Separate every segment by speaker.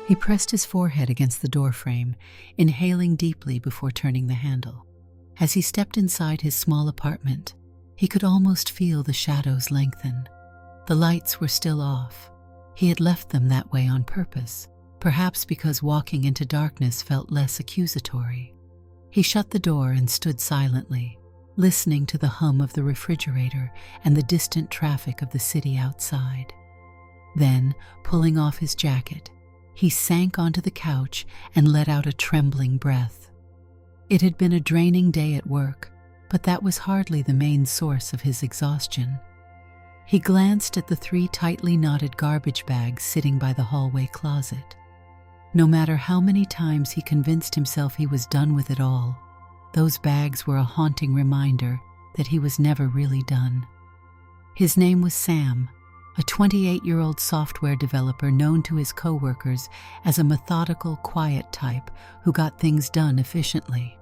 Speaker 1: He pressed his forehead against the doorframe, inhaling deeply before turning the handle. As he stepped inside his small apartment, he could almost feel the shadows lengthen. The lights were still off. He had left them that way on purpose, perhaps because walking into darkness felt less accusatory. He shut the door and stood silently, listening to the hum of the refrigerator and the distant traffic of the city outside. Then, pulling off his jacket, he sank onto the couch and let out a trembling breath. It had been a draining day at work, but that was hardly the main source of his exhaustion. He glanced at the 3 tightly knotted garbage bags sitting by the hallway closet. No matter how many times he convinced himself he was done with it all, those bags were a haunting reminder that he was never really done. His name was Sam, a 28-year-old software developer known to his coworkers as a methodical, quiet type who got things done efficiently.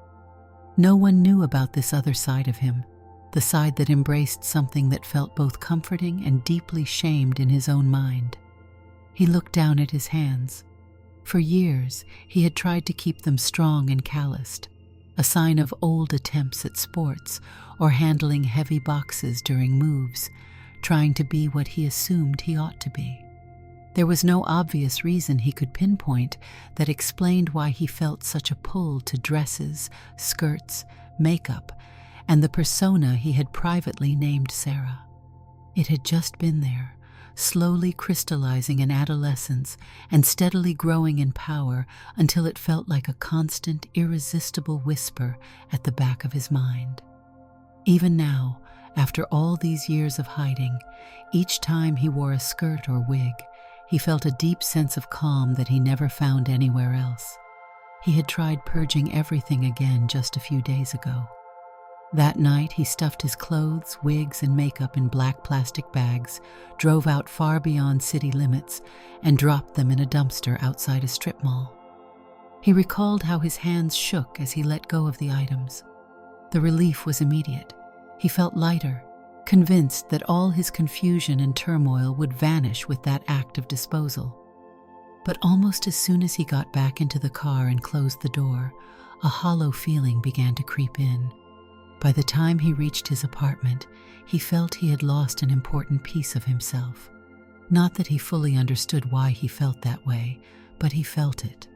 Speaker 1: No one knew about this other side of him, the side that embraced something that felt both comforting and deeply shamed in his own mind. He looked down at his hands. For years, he had tried to keep them strong and calloused, a sign of old attempts at sports or handling heavy boxes during moves, trying to be what he assumed he ought to be. There was no obvious reason he could pinpoint that explained why he felt such a pull to dresses, skirts, makeup, and the persona he had privately named Sarah. It had just been there, slowly crystallizing in adolescence and steadily growing in power until it felt like a constant, irresistible whisper at the back of his mind. Even now, after all these years of hiding, each time he wore a skirt or wig, he felt a deep sense of calm that he never found anywhere else. He had tried purging everything again just a few days ago. That night, he stuffed his clothes, wigs, and makeup in black plastic bags, drove out far beyond city limits, and dropped them in a dumpster outside a strip mall. He recalled how his hands shook as he let go of the items. The relief was immediate. He felt lighter, convinced that all his confusion and turmoil would vanish with that act of disposal. But almost as soon as he got back into the car and closed the door, a hollow feeling began to creep in. By the time he reached his apartment, he felt he had lost an important piece of himself. Not that he fully understood why he felt that way, but he felt it.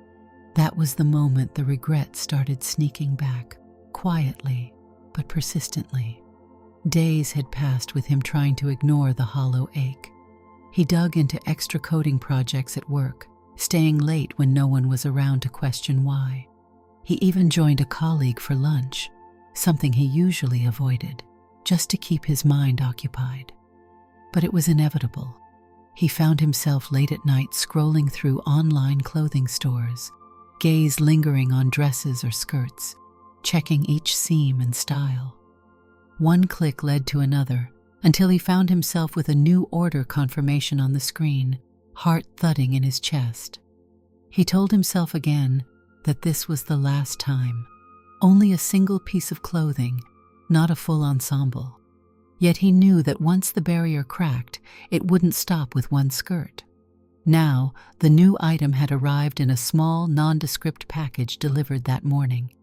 Speaker 1: That was the moment the regret started sneaking back, quietly, but persistently. Days had passed with him trying to ignore the hollow ache. He dug into extra coding projects at work, staying late when no one was around to question why. He even joined a colleague for lunch, something he usually avoided, just to keep his mind occupied. But it was inevitable. He found himself late at night scrolling through online clothing stores, gaze lingering on dresses or skirts, checking each seam and style. One click led to another, until he found himself with a new order confirmation on the screen, heart thudding in his chest. He told himself again that this was the last time. Only a single piece of clothing, not a full ensemble. Yet he knew that once the barrier cracked, it wouldn't stop with one skirt. Now, the new item had arrived in a small, nondescript package delivered that morning.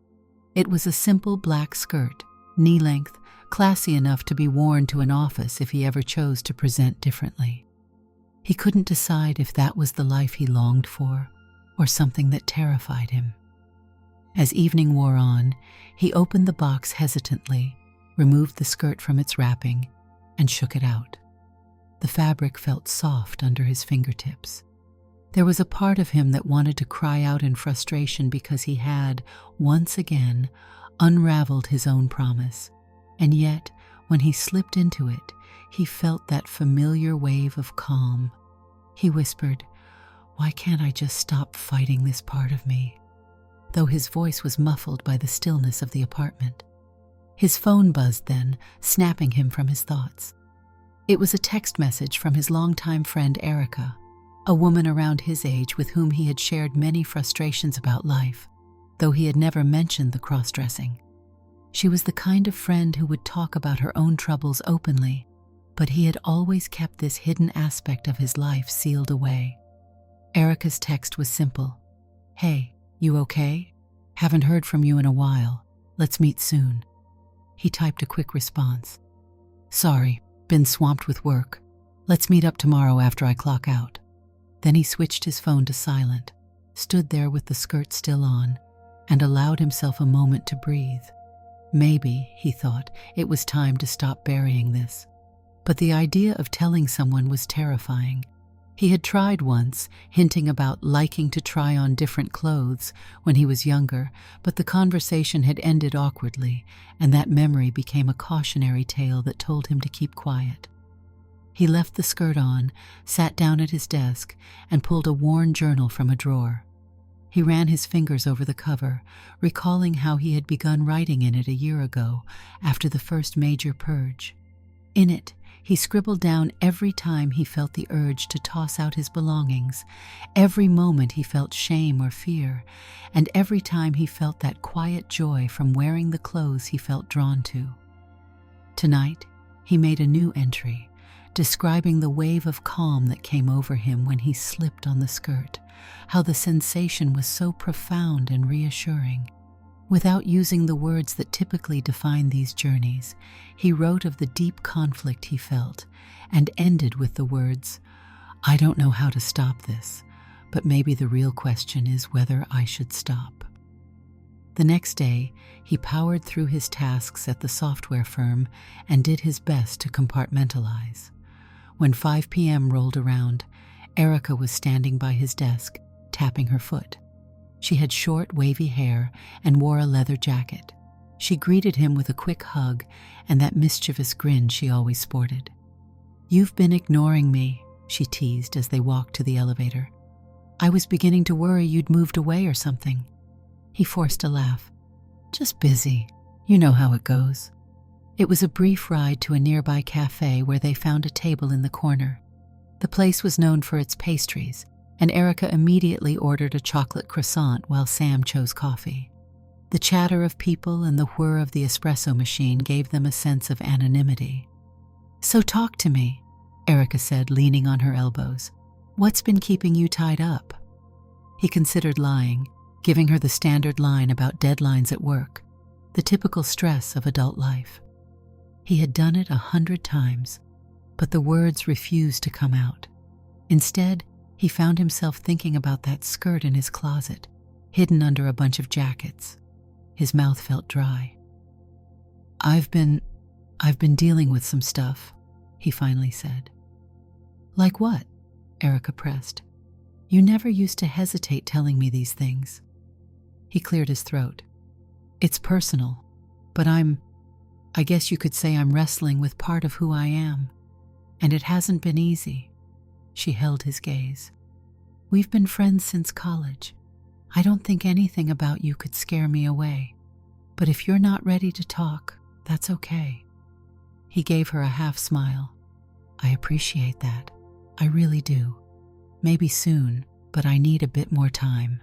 Speaker 1: It was a simple black skirt, knee-length, classy enough to be worn to an office if he ever chose to present differently. He couldn't decide if that was the life he longed for, or something that terrified him. As evening wore on, he opened the box hesitantly, removed the skirt from its wrapping, and shook it out. The fabric felt soft under his fingertips. There was a part of him that wanted to cry out in frustration because he had, once again, unraveled his own promise. And yet, when he slipped into it, he felt that familiar wave of calm. He whispered, "Why can't I just stop fighting this part of me?" Though his voice was muffled by the stillness of the apartment. His phone buzzed then, snapping him from his thoughts. It was a text message from his longtime friend Erica, a woman around his age with whom he had shared many frustrations about life, though he had never mentioned the cross-dressing. She was the kind of friend who would talk about her own troubles openly, but he had always kept this hidden aspect of his life sealed away. Erica's text was simple. "Hey, you okay? Haven't heard from you in a while. Let's meet soon." He typed a quick response. "Sorry, been swamped with work. Let's meet up tomorrow after I clock out." Then he switched his phone to silent, stood there with the skirt still on, and allowed himself a moment to breathe. Maybe, he thought, it was time to stop burying this. But the idea of telling someone was terrifying. He had tried once, hinting about liking to try on different clothes when he was younger, but the conversation had ended awkwardly, and that memory became a cautionary tale that told him to keep quiet. He left the skirt on, sat down at his desk, and pulled a worn journal from a drawer. He ran his fingers over the cover, recalling how he had begun writing in it a year ago, after the first major purge. In it, he scribbled down every time he felt the urge to toss out his belongings, every moment he felt shame or fear, and every time he felt that quiet joy from wearing the clothes he felt drawn to. Tonight, he made a new entry, describing the wave of calm that came over him when he slipped on the skirt, how the sensation was so profound and reassuring. Without using the words that typically define these journeys, he wrote of the deep conflict he felt and ended with the words, "I don't know how to stop this, but maybe the real question is whether I should stop." The next day, he powered through his tasks at the software firm and did his best to compartmentalize. When 5 p.m. rolled around, Erica was standing by his desk, tapping her foot. She had short, wavy hair and wore a leather jacket. She greeted him with a quick hug and that mischievous grin she always sported. "You've been ignoring me," she teased as they walked to the elevator. "I was beginning to worry you'd moved away or something." He forced a laugh. "Just busy. You know how it goes." It was a brief ride to a nearby cafe where they found a table in the corner. The place was known for its pastries, and Erica immediately ordered a chocolate croissant while Sam chose coffee. The chatter of people and the whir of the espresso machine gave them a sense of anonymity. "So talk to me," Erica said, leaning on her elbows. "What's been keeping you tied up?" He considered lying, giving her the standard line about deadlines at work, the typical stress of adult life. He had done it 100 times, but the words refused to come out. Instead, he found himself thinking about that skirt in his closet, hidden under a bunch of jackets. His mouth felt dry. I've been dealing with some stuff," he finally said. "Like what?" Erica pressed. "You never used to hesitate telling me these things." He cleared his throat. "It's personal, but I guess you could say I'm wrestling with part of who I am. And it hasn't been easy." She held his gaze. "We've been friends since college. I don't think anything about you could scare me away. But if you're not ready to talk, that's okay." He gave her a half smile. "I appreciate that. I really do. Maybe soon, but I need a bit more time."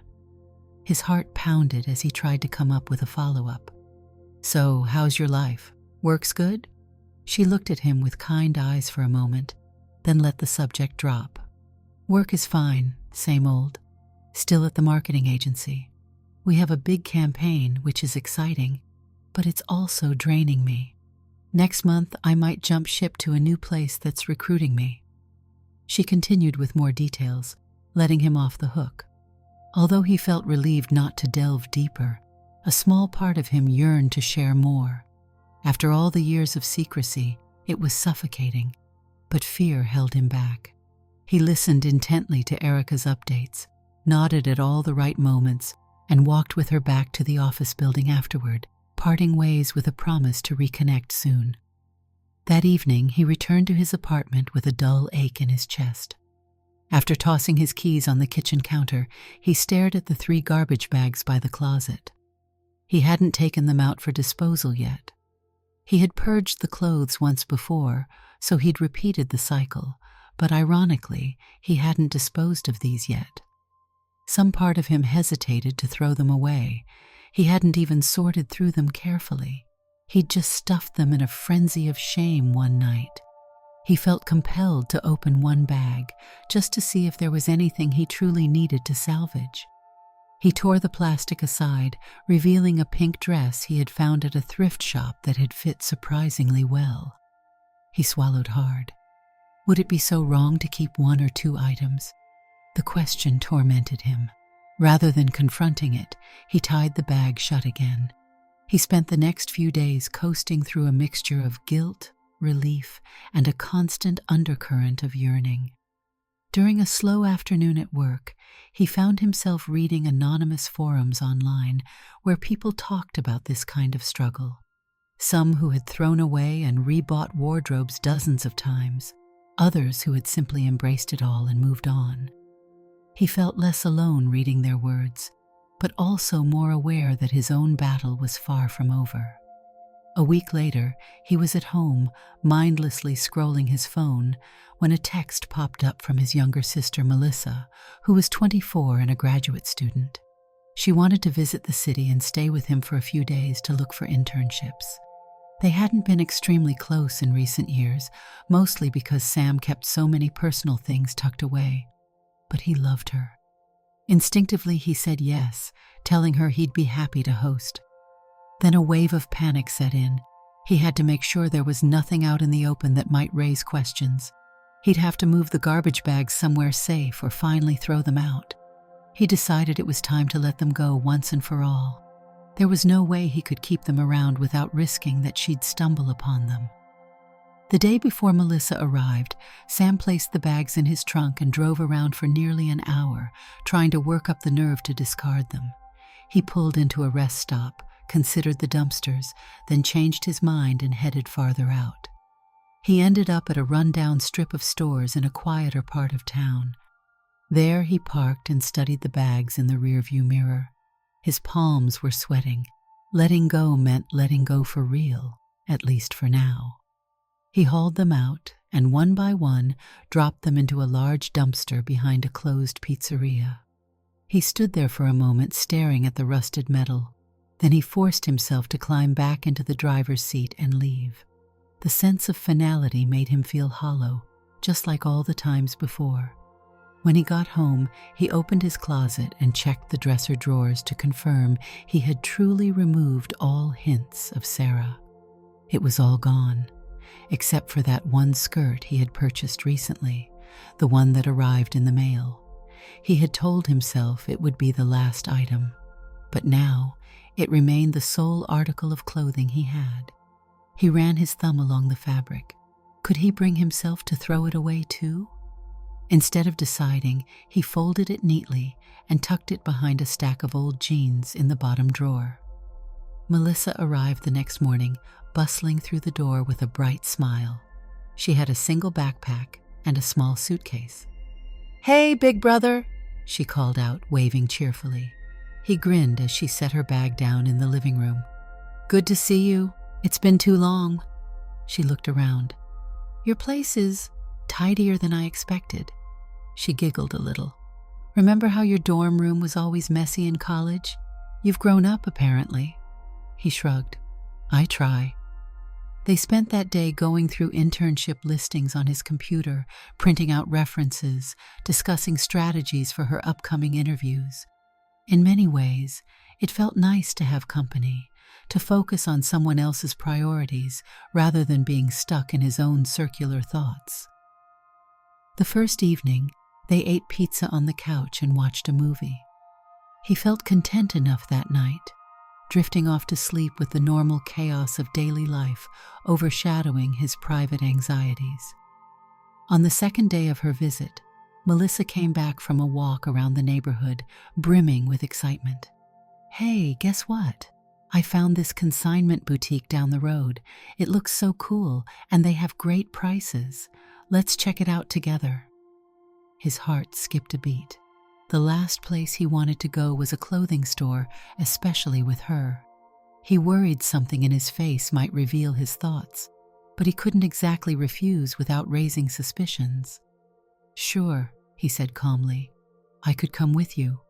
Speaker 1: His heart pounded as he tried to come up with a follow-up. "So, how's your life? Work's good?" She looked at him with kind eyes for a moment, then let the subject drop. "Work is fine, same old. Still at the marketing agency. We have a big campaign, which is exciting, but it's also draining me. Next month, I might jump ship to a new place that's recruiting me." She continued with more details, letting him off the hook. Although he felt relieved not to delve deeper, a small part of him yearned to share more. After all the years of secrecy, it was suffocating, but fear held him back. He listened intently to Erica's updates, nodded at all the right moments, and walked with her back to the office building afterward, parting ways with a promise to reconnect soon. That evening, he returned to his apartment with a dull ache in his chest. After tossing his keys on the kitchen counter, he stared at the 3 garbage bags by the closet. He hadn't taken them out for disposal yet. He had purged the clothes once before, so he'd repeated the cycle, but ironically, he hadn't disposed of these yet. Some part of him hesitated to throw them away. He hadn't even sorted through them carefully. He'd just stuffed them in a frenzy of shame one night. He felt compelled to open one bag just to see if there was anything he truly needed to salvage. He tore the plastic aside, revealing a pink dress he had found at a thrift shop that had fit surprisingly well. He swallowed hard. Would it be so wrong to keep one or two items? The question tormented him. Rather than confronting it, he tied the bag shut again. He spent the next few days coasting through a mixture of guilt, relief, and a constant undercurrent of yearning. During a slow afternoon at work, he found himself reading anonymous forums online where people talked about this kind of struggle. Some who had thrown away and rebought wardrobes dozens of times, others who had simply embraced it all and moved on. He felt less alone reading their words, but also more aware that his own battle was far from over. A week later, he was at home, mindlessly scrolling his phone, when a text popped up from his younger sister, Melissa, who was 24 and a graduate student. She wanted to visit the city and stay with him for a few days to look for internships. They hadn't been extremely close in recent years, mostly because Sam kept so many personal things tucked away. But he loved her. Instinctively, he said yes, telling her he'd be happy to host. Then a wave of panic set in. He had to make sure there was nothing out in the open that might raise questions. He'd have to move the garbage bags somewhere safe or finally throw them out. He decided it was time to let them go once and for all. There was no way he could keep them around without risking that she'd stumble upon them. The day before Melissa arrived, Sam placed the bags in his trunk and drove around for nearly an hour, trying to work up the nerve to discard them. He pulled into a rest stop, considered the dumpsters, then changed his mind and headed farther out. He ended up at a rundown strip of stores in a quieter part of town. There he parked and studied the bags in the rearview mirror. His palms were sweating. Letting go meant letting go for real, at least for now. He hauled them out and one by one dropped them into a large dumpster behind a closed pizzeria. He stood there for a moment staring at the rusted metal. Then he forced himself to climb back into the driver's seat and leave. The sense of finality made him feel hollow, just like all the times before. When he got home, he opened his closet and checked the dresser drawers to confirm he had truly removed all hints of Sarah. It was all gone, except for that one skirt he had purchased recently, the one that arrived in the mail. He had told himself it would be the last item, but now it remained the sole article of clothing he had. He ran his thumb along the fabric. Could he bring himself to throw it away too? Instead of deciding, he folded it neatly and tucked it behind a stack of old jeans in the bottom drawer. Melissa arrived the next morning, bustling through the door with a bright smile. She had a single backpack and a small suitcase. "Hey, big brother," she called out, waving cheerfully. He grinned as she set her bag down in the living room. "Good to see you. It's been too long." She looked around. "Your place is tidier than I expected." She giggled a little. "Remember how your dorm room was always messy in college? You've grown up, apparently." He shrugged. "I try." They spent that day going through internship listings on his computer, printing out references, discussing strategies for her upcoming interviews. In many ways, it felt nice to have company, to focus on someone else's priorities rather than being stuck in his own circular thoughts. The first evening, they ate pizza on the couch and watched a movie. He felt content enough that night, drifting off to sleep with the normal chaos of daily life overshadowing his private anxieties. On the second day of her visit, Melissa came back from a walk around the neighborhood, brimming with excitement. "Hey, guess what? I found this consignment boutique down the road. It looks so cool, and they have great prices. Let's check it out together." His heart skipped a beat. The last place he wanted to go was a clothing store, especially with her. He worried something in his face might reveal his thoughts, but he couldn't exactly refuse without raising suspicions. "Sure," he said calmly. "I could come with you."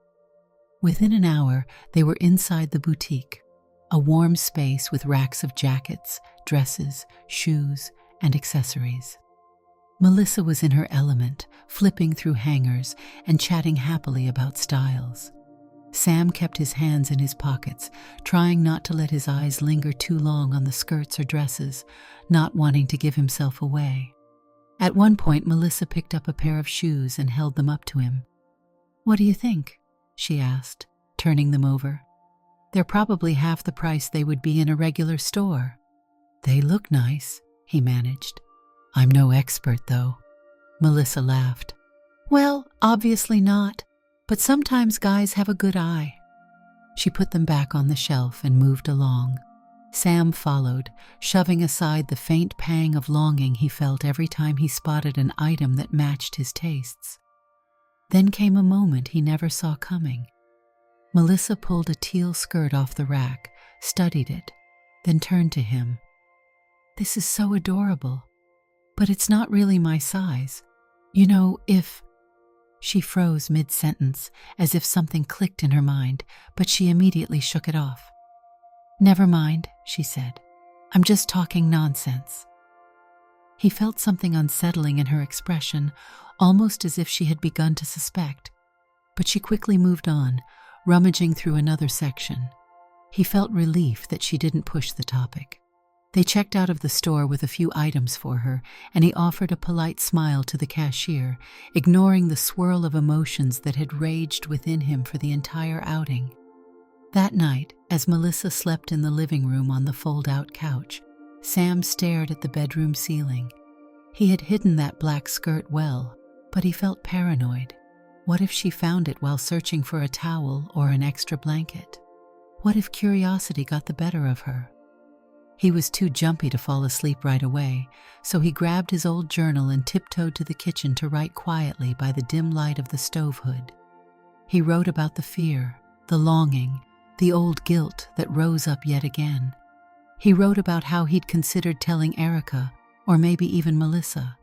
Speaker 1: Within an hour, they were inside the boutique, a warm space with racks of jackets, dresses, shoes, and accessories. Melissa was in her element, flipping through hangers and chatting happily about styles. Sam kept his hands in his pockets, trying not to let his eyes linger too long on the skirts or dresses, not wanting to give himself away. At one point, Melissa picked up a pair of shoes and held them up to him. "What do you think?" she asked, turning them over. "They're probably half the price they would be in a regular store." "They look nice," he managed. "I'm no expert, though." Melissa laughed. "Well, obviously not, but sometimes guys have a good eye." She put them back on the shelf and moved along. Sam followed, shoving aside the faint pang of longing he felt every time he spotted an item that matched his tastes. Then came a moment he never saw coming. Melissa pulled a teal skirt off the rack, studied it, then turned to him. "This is so adorable, but it's not really my size. You know, if—" She froze mid-sentence, as if something clicked in her mind, but she immediately shook it off. "Never mind," she said. "I'm just talking nonsense." He felt something unsettling in her expression, almost as if she had begun to suspect. But she quickly moved on, rummaging through another section. He felt relief that she didn't push the topic. They checked out of the store with a few items for her, and he offered a polite smile to the cashier, ignoring the swirl of emotions that had raged within him for the entire outing. That night, as Melissa slept in the living room on the fold-out couch, Sam stared at the bedroom ceiling. He had hidden that black skirt well, but he felt paranoid. What if she found it while searching for a towel or an extra blanket? What if curiosity got the better of her? He was too jumpy to fall asleep right away, so he grabbed his old journal and tiptoed to the kitchen to write quietly by the dim light of the stove hood. He wrote about the fear, the longing, the old guilt that rose up yet again. He wrote about how he'd considered telling Erica, or maybe even Melissa,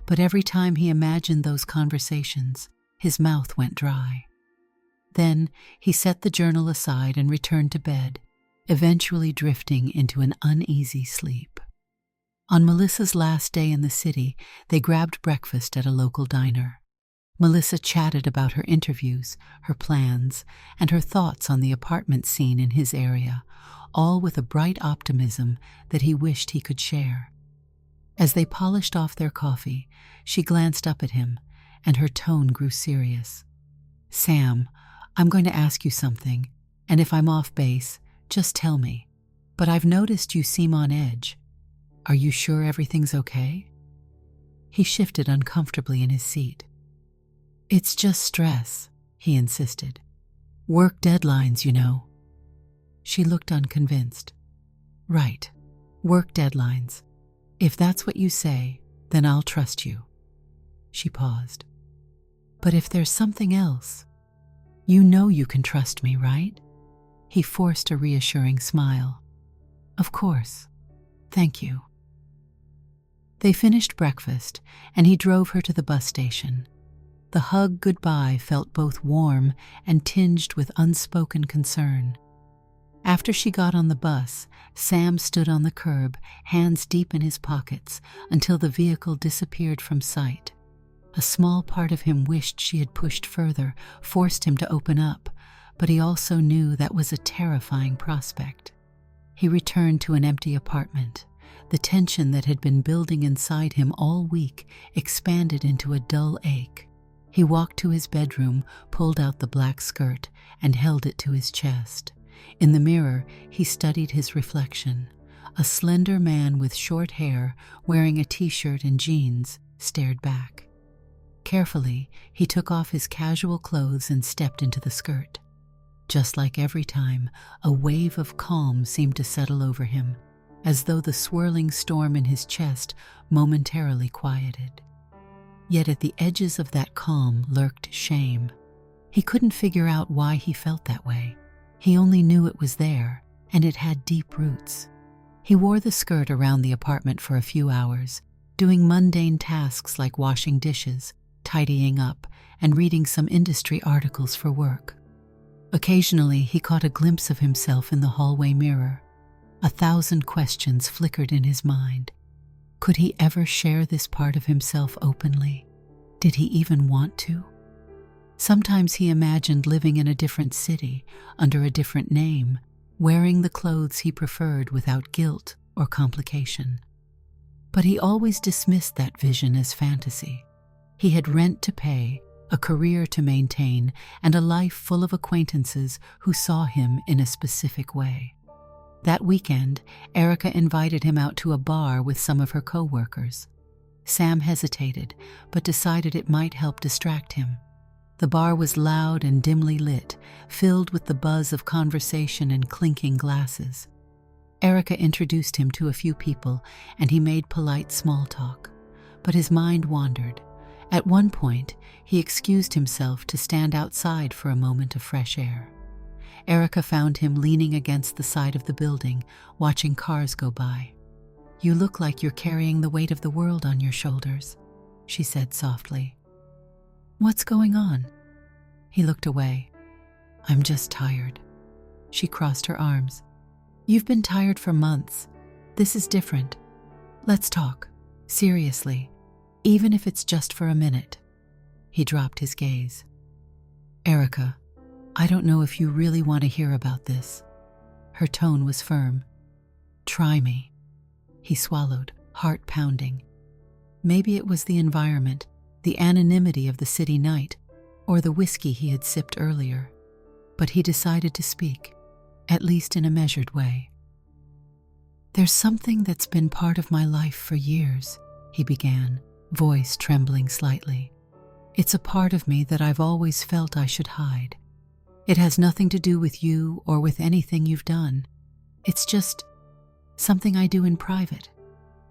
Speaker 1: but every time he imagined those conversations, his mouth went dry. Then he set the journal aside and returned to bed, eventually drifting into an uneasy sleep. On Melissa's last day in the city, they grabbed breakfast at a local diner. Melissa chatted about her interviews, her plans, and her thoughts on the apartment scene in his area, all with a bright optimism that he wished he could share. As they polished off their coffee, she glanced up at him, and her tone grew serious. "Sam, I'm going to ask you something, and if I'm off base, just tell me. But I've noticed you seem on edge. Are you sure everything's okay?" He shifted uncomfortably in his seat. "It's just stress," he insisted. "Work deadlines, you know." She looked unconvinced. "Right, work deadlines. If that's what you say, then I'll trust you." She paused. "But if there's something else, you know you can trust me, right?" He forced a reassuring smile. "Of course. Thank you." They finished breakfast, and he drove her to the bus station. The hug goodbye felt both warm and tinged with unspoken concern. After she got on the bus, Sam stood on the curb, hands deep in his pockets, until the vehicle disappeared from sight. A small part of him wished she had pushed further, forced him to open up, but he also knew that was a terrifying prospect. He returned to an empty apartment. The tension that had been building inside him all week expanded into a dull ache. He walked to his bedroom, pulled out the black skirt, and held it to his chest. In the mirror, he studied his reflection. A slender man with short hair, wearing a t-shirt and jeans, stared back. Carefully, he took off his casual clothes and stepped into the skirt. Just like every time, a wave of calm seemed to settle over him, as though the swirling storm in his chest momentarily quieted. Yet at the edges of that calm lurked shame. He couldn't figure out why he felt that way. He only knew it was there, and it had deep roots. He wore the skirt around the apartment for a few hours, doing mundane tasks like washing dishes, tidying up, and reading some industry articles for work. Occasionally, he caught a glimpse of himself in the hallway mirror. 1,000 questions flickered in his mind. Could he ever share this part of himself openly? Did he even want to? Sometimes he imagined living in a different city, under a different name, wearing the clothes he preferred without guilt or complication. But he always dismissed that vision as fantasy. He had rent to pay, a career to maintain, and a life full of acquaintances who saw him in a specific way. That weekend, Erica invited him out to a bar with some of her co-workers. Sam hesitated, but decided it might help distract him. The bar was loud and dimly lit, filled with the buzz of conversation and clinking glasses. Erica introduced him to a few people, and he made polite small talk. But his mind wandered. At one point, he excused himself to stand outside for a moment of fresh air. Erica found him leaning against the side of the building, watching cars go by. "You look like you're carrying the weight of the world on your shoulders," she said softly. "What's going on?" He looked away. "I'm just tired." She crossed her arms. "You've been tired for months. This is different. Let's talk. Seriously. Even if it's just for a minute." He dropped his gaze. "Erica, I don't know if you really want to hear about this." Her tone was firm. "Try me." He swallowed, heart pounding. Maybe it was the environment, the anonymity of the city night, or the whiskey he had sipped earlier. But he decided to speak, at least in a measured way. "There's something that's been part of my life for years," he began, voice trembling slightly. "It's a part of me that I've always felt I should hide. It has nothing to do with you or with anything you've done. It's just something I do in private,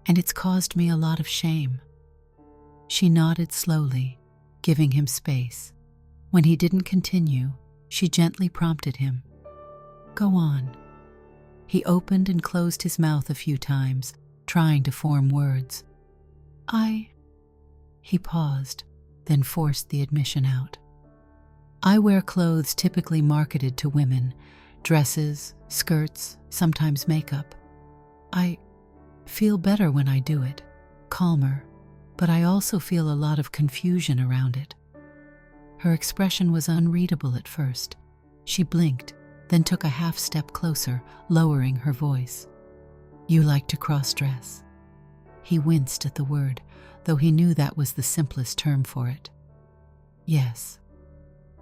Speaker 1: and it's caused me a lot of shame." She nodded slowly, giving him space. When he didn't continue, she gently prompted him. "Go on." He opened and closed his mouth a few times, trying to form words. He paused, then forced the admission out. "I wear clothes typically marketed to women, dresses, skirts, sometimes makeup. I feel better when I do it, calmer, but I also feel a lot of confusion around it." Her expression was unreadable at first. She blinked, then took a half step closer, lowering her voice. "You like to cross-dress?" He winced at the word, though he knew that was the simplest term for it. "Yes."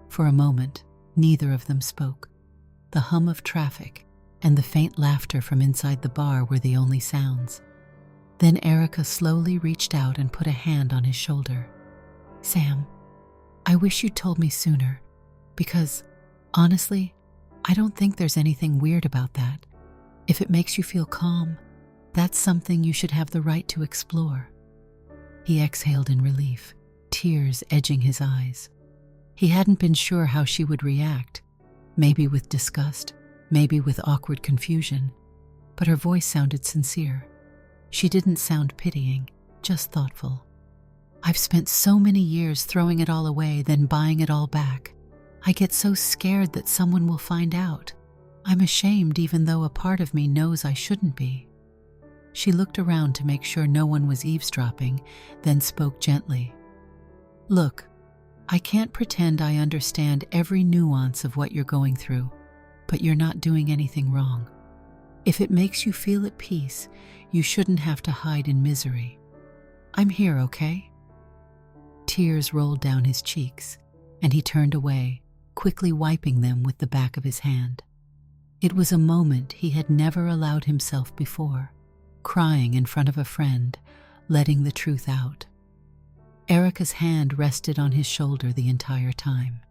Speaker 1: For a moment, neither of them spoke. The hum of traffic and the faint laughter from inside the bar were the only sounds. Then Erica slowly reached out and put a hand on his shoulder. "Sam, I wish you'd told me sooner, because, honestly, I don't think there's anything weird about that. If it makes you feel calm, that's something you should have the right to explore." He exhaled in relief, tears edging his eyes. He hadn't been sure how she would react, maybe with disgust, maybe with awkward confusion, but her voice sounded sincere. She didn't sound pitying, just thoughtful. "I've spent so many years throwing it all away, then buying it all back. I get so scared that someone will find out. I'm ashamed even though a part of me knows I shouldn't be." She looked around to make sure no one was eavesdropping, then spoke gently. "Look, I can't pretend I understand every nuance of what you're going through, but you're not doing anything wrong. If it makes you feel at peace, you shouldn't have to hide in misery. I'm here, okay?" Tears rolled down his cheeks, and he turned away, quickly wiping them with the back of his hand. It was a moment he had never allowed himself before, crying in front of a friend, letting the truth out. Erica's hand rested on his shoulder the entire time.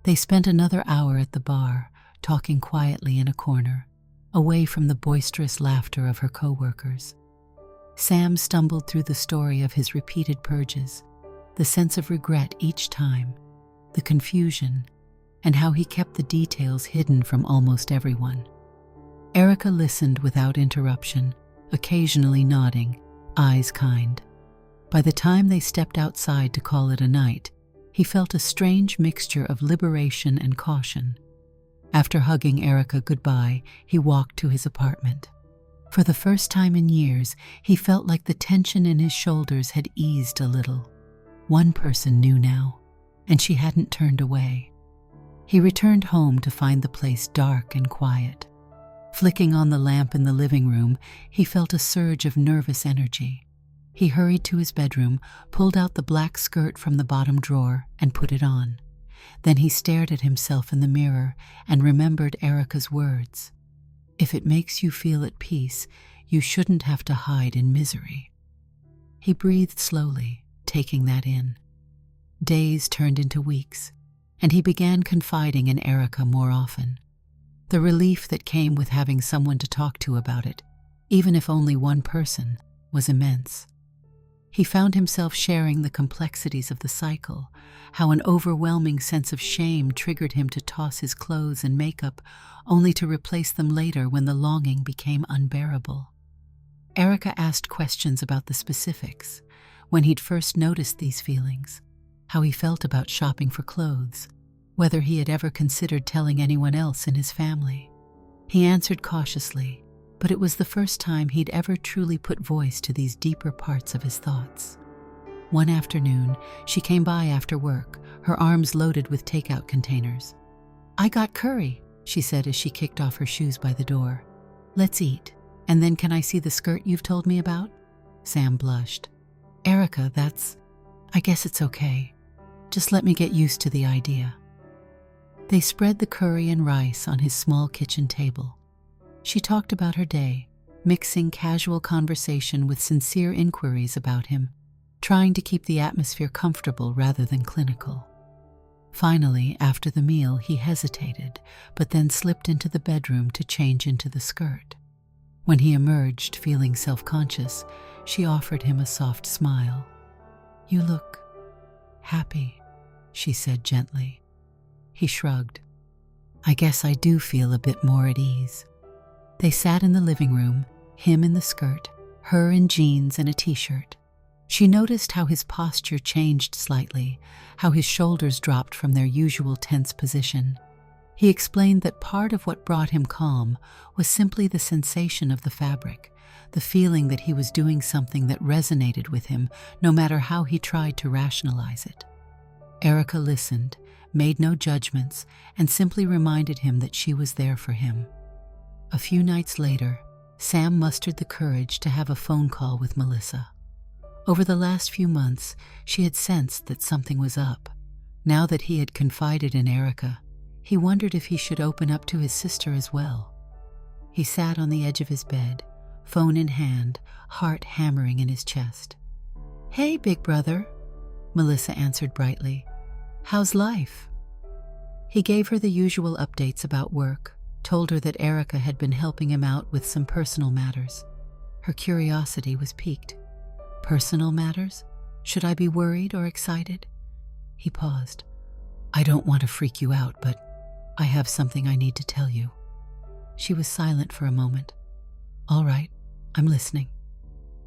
Speaker 1: They spent another hour at the bar, talking quietly in a corner, away from the boisterous laughter of her co-workers. Sam stumbled through the story of his repeated purges, the sense of regret each time, the confusion, and how he kept the details hidden from almost everyone. Erica listened without interruption, occasionally nodding, eyes kind. By the time they stepped outside to call it a night, he felt a strange mixture of liberation and caution. After hugging Erica goodbye, he walked to his apartment. For the first time in years, he felt like the tension in his shoulders had eased a little. One person knew now, and she hadn't turned away. He returned home to find the place dark and quiet. Flicking on the lamp in the living room, he felt a surge of nervous energy. He hurried to his bedroom, pulled out the black skirt from the bottom drawer, and put it on. Then he stared at himself in the mirror and remembered Erica's words. If it makes you feel at peace, you shouldn't have to hide in misery. He breathed slowly, taking that in. Days turned into weeks, and he began confiding in Erica more often. The relief that came with having someone to talk to about it, even if only one person, was immense. He found himself sharing the complexities of the cycle, how an overwhelming sense of shame triggered him to toss his clothes and makeup, only to replace them later when the longing became unbearable. Erica asked questions about the specifics, when he'd first noticed these feelings, how he felt about shopping for clothes, whether he had ever considered telling anyone else in his family. He answered cautiously, but it was the first time he'd ever truly put voice to these deeper parts of his thoughts. One afternoon, she came by after work, her arms loaded with takeout containers. "I got curry," she said as she kicked off her shoes by the door. "Let's eat, and then can I see the skirt you've told me about?" Sam blushed. "Erica, I guess it's okay. Just let me get used to the idea." They spread the curry and rice on his small kitchen table. She talked about her day, mixing casual conversation with sincere inquiries about him, trying to keep the atmosphere comfortable rather than clinical. Finally, after the meal, he hesitated, but then slipped into the bedroom to change into the skirt. When he emerged, feeling self-conscious, she offered him a soft smile. "You look happy," she said gently. He shrugged. "I guess I do feel a bit more at ease." They sat in the living room, him in the skirt, her in jeans and a t-shirt. She noticed how his posture changed slightly, how his shoulders dropped from their usual tense position. He explained that part of what brought him calm was simply the sensation of the fabric, the feeling that he was doing something that resonated with him no matter how he tried to rationalize it. Erica listened, made no judgments, and simply reminded him that she was there for him. A few nights later, Sam mustered the courage to have a phone call with Melissa. Over the last few months, she had sensed that something was up. Now that he had confided in Erica, he wondered if he should open up to his sister as well. He sat on the edge of his bed, phone in hand, heart hammering in his chest. "Hey, big brother," Melissa answered brightly. "How's life?" He gave her the usual updates about work, told her that Erica had been helping him out with some personal matters. Her curiosity was piqued. "Personal matters? Should I be worried or excited?" He paused. "I don't want to freak you out, but I have something I need to tell you." She was silent for a moment. "All right, I'm listening."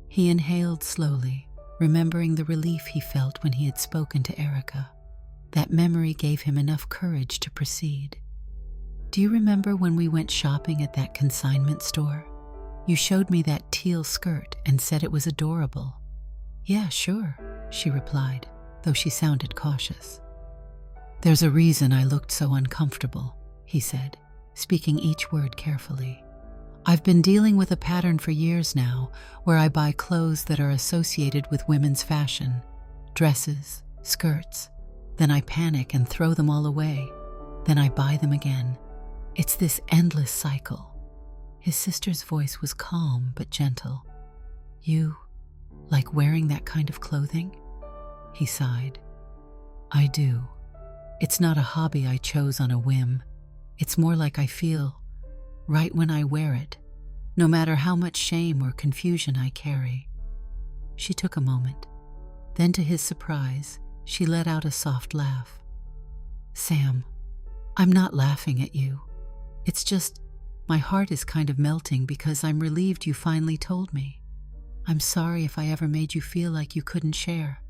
Speaker 1: He inhaled slowly, remembering the relief he felt when he had spoken to Erica. That memory gave him enough courage to proceed. "Do you remember when we went shopping at that consignment store? You showed me that teal skirt and said it was adorable." "Yeah, sure," she replied, though she sounded cautious. "There's a reason I looked so uncomfortable," he said, speaking each word carefully. "I've been dealing with a pattern for years now where I buy clothes that are associated with women's fashion, dresses, skirts. Then I panic and throw them all away. Then I buy them again. It's this endless cycle." His sister's voice was calm but gentle. "You like wearing that kind of clothing?" He sighed. "I do. It's not a hobby I chose on a whim. It's more like I feel right when I wear it, no matter how much shame or confusion I carry." She took a moment. Then, to his surprise, she let out a soft laugh. "Sam, I'm not laughing at you. It's just, my heart is kind of melting because I'm relieved you finally told me. I'm sorry if I ever made you feel like you couldn't share.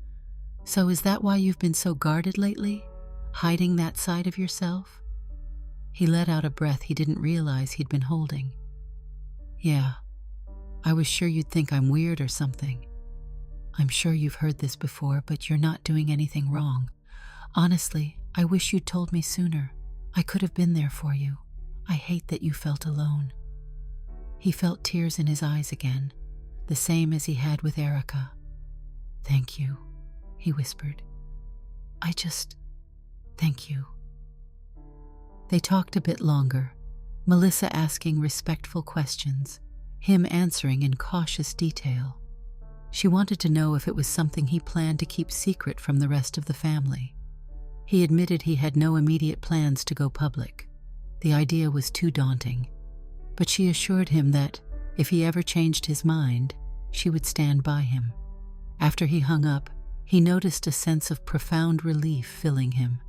Speaker 1: So is that why you've been so guarded lately? Hiding that side of yourself?" He let out a breath he didn't realize he'd been holding. "Yeah, I was sure you'd think I'm weird or something. I'm sure you've heard this before, but you're not doing anything wrong. Honestly, I wish you'd told me sooner. I could have been there for you. I hate that you felt alone." He felt tears in his eyes again, the same as he had with Erica. "Thank you," he whispered. Thank you." They talked a bit longer, Melissa asking respectful questions, him answering in cautious detail. She wanted to know if it was something he planned to keep secret from the rest of the family. He admitted he had no immediate plans to go public. The idea was too daunting, but she assured him that, if he ever changed his mind, she would stand by him. After he hung up, he noticed a sense of profound relief filling him.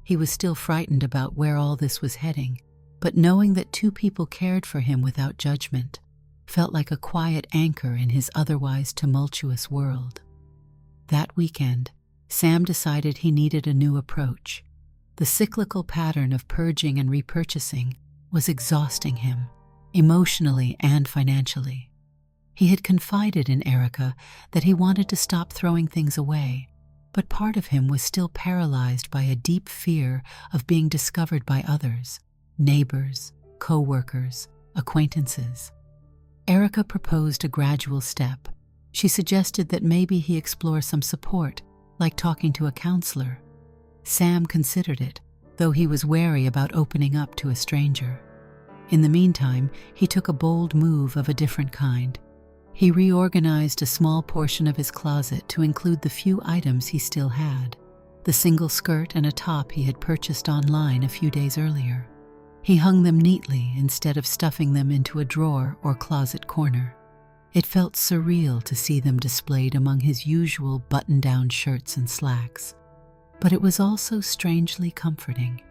Speaker 1: He was still frightened about where all this was heading, but knowing that two people cared for him without judgment felt like a quiet anchor in his otherwise tumultuous world. That weekend, Sam decided he needed a new approach. The cyclical pattern of purging and repurchasing was exhausting him, emotionally and financially. He had confided in Erica that he wanted to stop throwing things away, but part of him was still paralyzed by a deep fear of being discovered by others, neighbors, co-workers, acquaintances. Erica proposed a gradual step. She suggested that maybe he explore some support, like talking to a counselor. Sam considered it, though he was wary about opening up to a stranger. In the meantime, he took a bold move of a different kind. He reorganized a small portion of his closet to include the few items he still had, the single skirt and a top he had purchased online a few days earlier. He hung them neatly instead of stuffing them into a drawer or closet corner. It felt surreal to see them displayed among his usual button-down shirts and slacks, but it was also strangely comforting.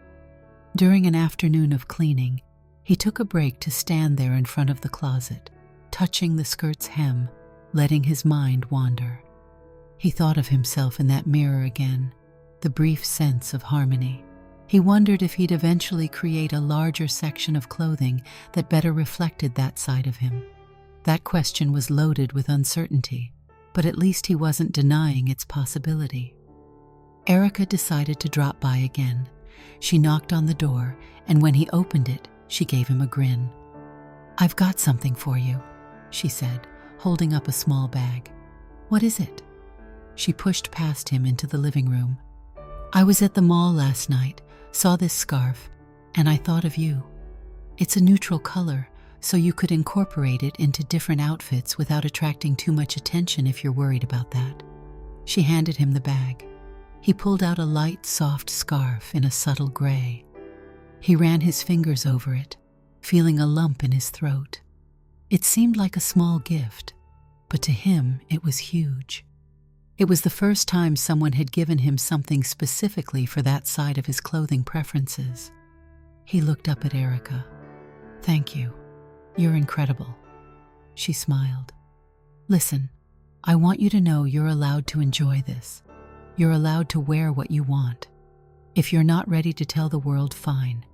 Speaker 1: During an afternoon of cleaning, he took a break to stand there in front of the closet, touching the skirt's hem, letting his mind wander. He thought of himself in that mirror again, the brief sense of harmony. He wondered if he'd eventually create a larger section of clothing that better reflected that side of him. That question was loaded with uncertainty, but at least he wasn't denying its possibility. Erica decided to drop by again. She knocked on the door, and when he opened it, she gave him a grin. "I've got something for you," she said, holding up a small bag. "What is it?" She pushed past him into the living room. "I was at the mall last night, saw this scarf, and I thought of you. It's a neutral color, so you could incorporate it into different outfits without attracting too much attention if you're worried about that." She handed him the bag. He pulled out a light, soft scarf in a subtle gray. He ran his fingers over it, feeling a lump in his throat. It seemed like a small gift, but to him it was huge. It was the first time someone had given him something specifically for that side of his clothing preferences. He looked up at Erica. "Thank you. You're incredible." She smiled. "Listen, I want you to know you're allowed to enjoy this. You're allowed to wear what you want. If you're not ready to tell the world, fine,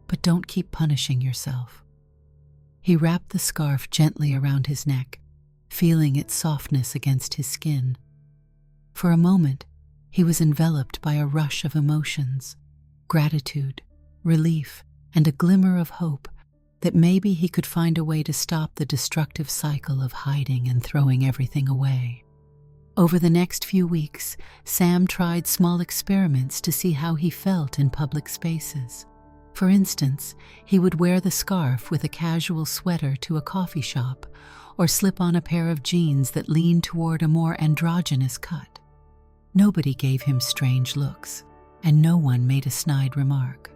Speaker 1: but don't keep punishing yourself." He wrapped the scarf gently around his neck, feeling its softness against his skin. For a moment, he was enveloped by a rush of emotions, gratitude, relief, and a glimmer of hope that maybe he could find a way to stop the destructive cycle of hiding and throwing everything away. Over the next few weeks, Sam tried small experiments to see how he felt in public spaces. For instance, he would wear the scarf with a casual sweater to a coffee shop, or slip on a pair of jeans that leaned toward a more androgynous cut. Nobody gave him strange looks, and no one made a snide remark.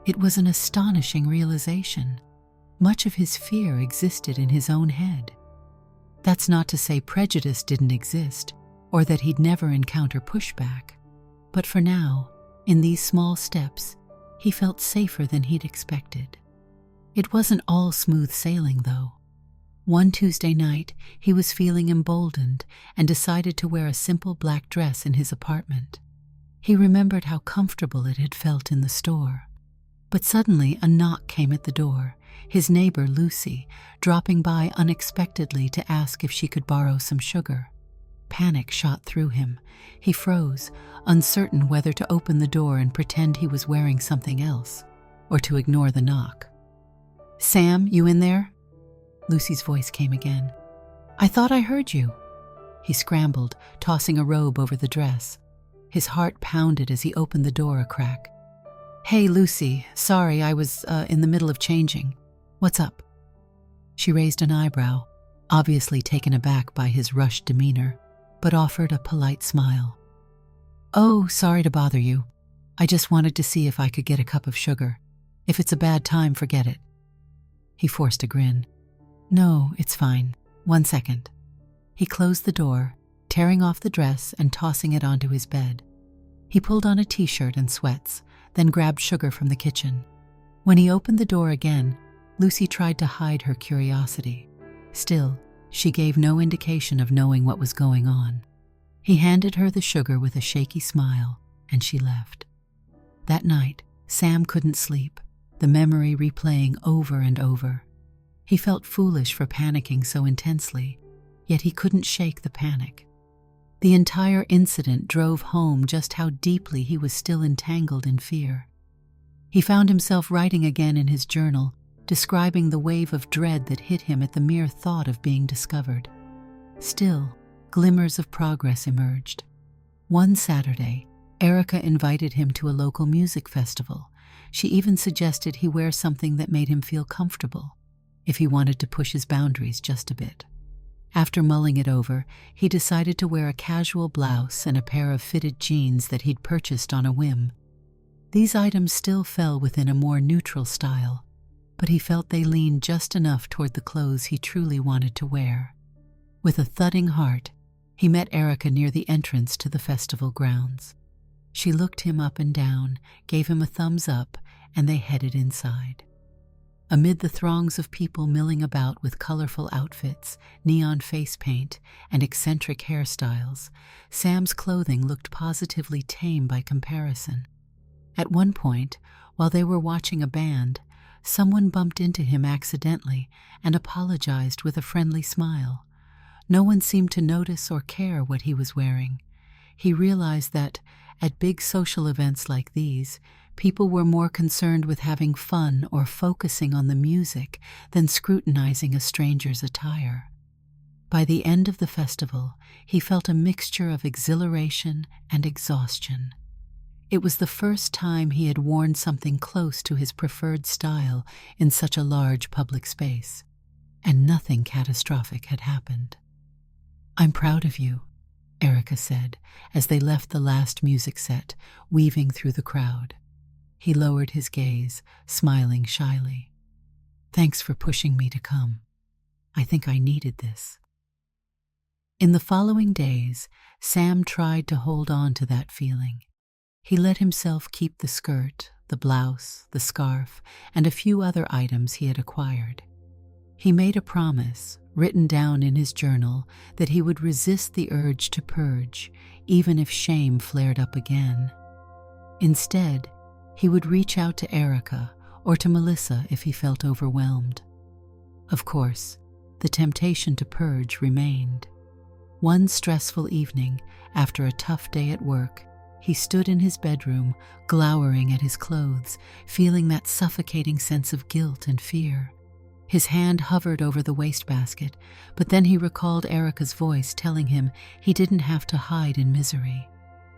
Speaker 1: It was an astonishing realization. Much of his fear existed in his own head. That's not to say prejudice didn't exist, or that he'd never encounter pushback. But for now, in these small steps, he felt safer than he'd expected. It wasn't all smooth sailing, though. One Tuesday night, he was feeling emboldened and decided to wear a simple black dress in his apartment. He remembered how comfortable it had felt in the store. But suddenly a knock came at the door, his neighbor Lucy dropping by unexpectedly to ask if she could borrow some sugar. Panic shot through him. He froze, uncertain whether to open the door and pretend he was wearing something else, or to ignore the knock. "Sam, you in there?" Lucy's voice came again. "I thought I heard you." He scrambled, tossing a robe over the dress. His heart pounded as he opened the door a crack. "Hey, Lucy, sorry, I was in the middle of changing. What's up?" She raised an eyebrow, obviously taken aback by his rushed demeanor, but offered a polite smile. "Oh, sorry to bother you. I just wanted to see if I could get a cup of sugar. If it's a bad time, forget it." He forced a grin. "No, it's fine. 1 second." He closed the door, tearing off the dress and tossing it onto his bed. He pulled on a t-shirt and sweats, then grabbed sugar from the kitchen. When he opened the door again, Lucy tried to hide her curiosity. Still, she gave no indication of knowing what was going on. He handed her the sugar with a shaky smile, and she left. That night, Sam couldn't sleep, the memory replaying over and over. He felt foolish for panicking so intensely, yet he couldn't shake the panic. The entire incident drove home just how deeply he was still entangled in fear. He found himself writing again in his journal, describing the wave of dread that hit him at the mere thought of being discovered. Still, glimmers of progress emerged. One Saturday, Erica invited him to a local music festival. She even suggested he wear something that made him feel comfortable, if he wanted to push his boundaries just a bit. After mulling it over, he decided to wear a casual blouse and a pair of fitted jeans that he'd purchased on a whim. These items still fell within a more neutral style, but he felt they leaned just enough toward the clothes he truly wanted to wear. With a thudding heart, he met Erica near the entrance to the festival grounds. She looked him up and down, gave him a thumbs up, and they headed inside. Amid the throngs of people milling about with colorful outfits, neon face paint, and eccentric hairstyles, Sam's clothing looked positively tame by comparison. At one point, while they were watching a band, someone bumped into him accidentally and apologized with a friendly smile. No one seemed to notice or care what he was wearing. He realized that, at big social events like these, people were more concerned with having fun or focusing on the music than scrutinizing a stranger's attire. By the end of the festival, he felt a mixture of exhilaration and exhaustion. It was the first time he had worn something close to his preferred style in such a large public space, and nothing catastrophic had happened. "I'm proud of you," Erica said, as they left the last music set, weaving through the crowd. He lowered his gaze, smiling shyly. "Thanks for pushing me to come. I think I needed this." In the following days, Sam tried to hold on to that feeling. He let himself keep the skirt, the blouse, the scarf, and a few other items he had acquired. He made a promise, written down in his journal, that he would resist the urge to purge, even if shame flared up again. Instead, he would reach out to Erica or to Melissa if he felt overwhelmed. Of course, the temptation to purge remained. One stressful evening, after a tough day at work, he stood in his bedroom, glowering at his clothes, feeling that suffocating sense of guilt and fear. His hand hovered over the wastebasket, but then he recalled Erica's voice telling him he didn't have to hide in misery.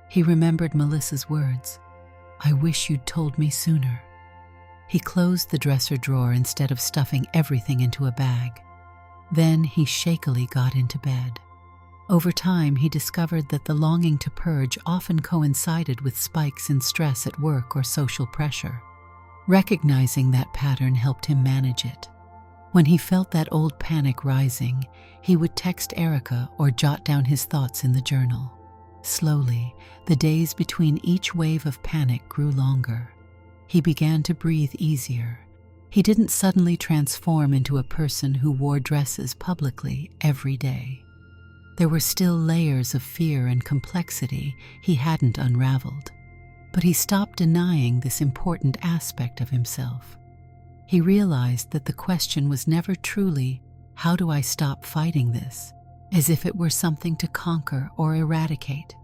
Speaker 1: He remembered Melissa's words, "I wish you'd told me sooner." He closed the dresser drawer instead of stuffing everything into a bag. Then he shakily got into bed. Over time, he discovered that the longing to purge often coincided with spikes in stress at work or social pressure. Recognizing that pattern helped him manage it. When he felt that old panic rising, he would text Erica or jot down his thoughts in the journal. Slowly, the days between each wave of panic grew longer. He began to breathe easier. He didn't suddenly transform into a person who wore dresses publicly every day. There were still layers of fear and complexity he hadn't unraveled. But he stopped denying this important aspect of himself. He realized that the question was never truly, "How do I stop fighting this?" as if it were something to conquer or eradicate.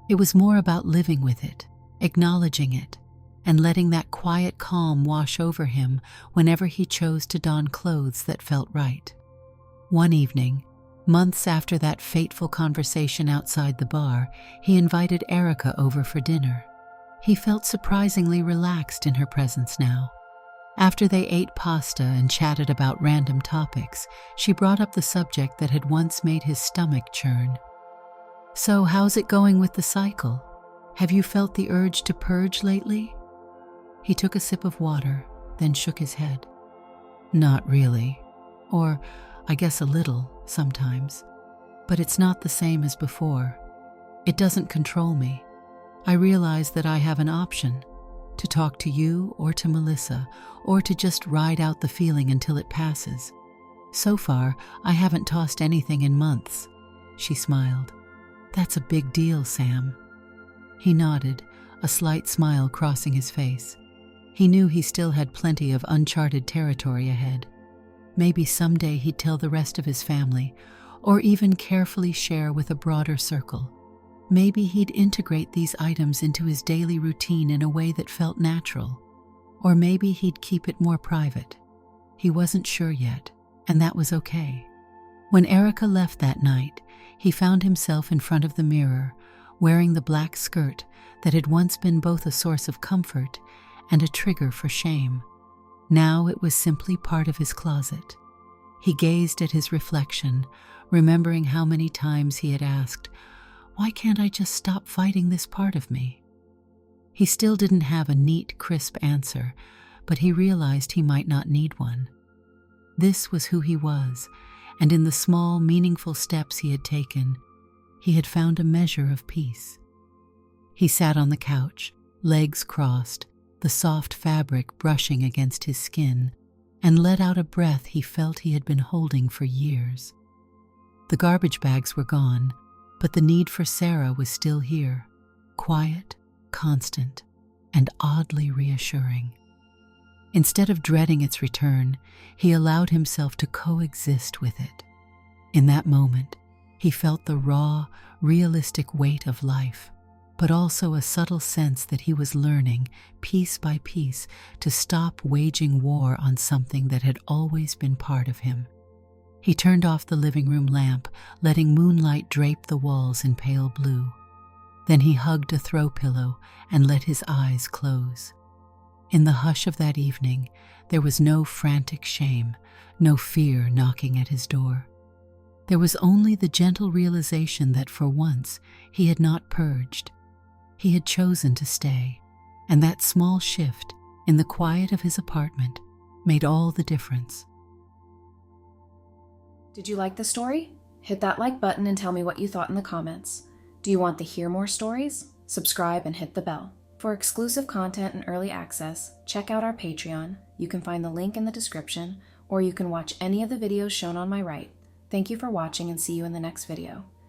Speaker 1: It was more about living with it, acknowledging it, and letting that quiet calm wash over him whenever he chose to don clothes that felt right. One evening, months after that fateful conversation outside the bar, he invited Erica over for dinner. He felt surprisingly relaxed in her presence now. After they ate pasta and chatted about random topics, she brought up the subject that had once made his stomach churn. "So, how's it going with the cycle? Have you felt the urge to purge lately?" He took a sip of water, then shook his head. "Not really. Or, I guess a little, sometimes. But it's not the same as before. It doesn't control me. I realize that I have an option, to talk to you or to Melissa, or to just ride out the feeling until it passes. So far, I haven't tossed anything in months." She smiled. "That's a big deal, Sam." He nodded, a slight smile crossing his face. He knew he still had plenty of uncharted territory ahead. Maybe someday he'd tell the rest of his family, or even carefully share with a broader circle. Maybe he'd integrate these items into his daily routine in a way that felt natural. Or maybe he'd keep it more private. He wasn't sure yet, and that was okay. When Erica left that night, he found himself in front of the mirror, wearing the black skirt that had once been both a source of comfort and a trigger for shame. Now it was simply part of his closet. He gazed at his reflection, remembering how many times he had asked, "Why can't I just stop fighting this part of me?" He still didn't have a neat, crisp answer, but he realized he might not need one. This was who he was, and in the small, meaningful steps he had taken, he had found a measure of peace. He sat on the couch, legs crossed, the soft fabric brushing against his skin, and let out a breath he felt he had been holding for years. The garbage bags were gone, but the need for Sarah was still here, quiet, constant, and oddly reassuring. Instead of dreading its return, he allowed himself to coexist with it. In that moment, he felt the raw, realistic weight of life, but also a subtle sense that he was learning, piece by piece, to stop waging war on something that had always been part of him. He turned off the living room lamp, letting moonlight drape the walls in pale blue. Then he hugged a throw pillow and let his eyes close. In the hush of that evening, there was no frantic shame, no fear knocking at his door. There was only the gentle realization that for once he had not purged. He had chosen to stay, and that small shift in the quiet of his apartment made all the difference.
Speaker 2: Did you like the story? Hit that like button and tell me what you thought in the comments. Do you want to hear more stories? Subscribe and hit the bell. For exclusive content and early access, check out our Patreon. You can find the link in the description, or you can watch any of the videos shown on my right. Thank you for watching and see you in the next video.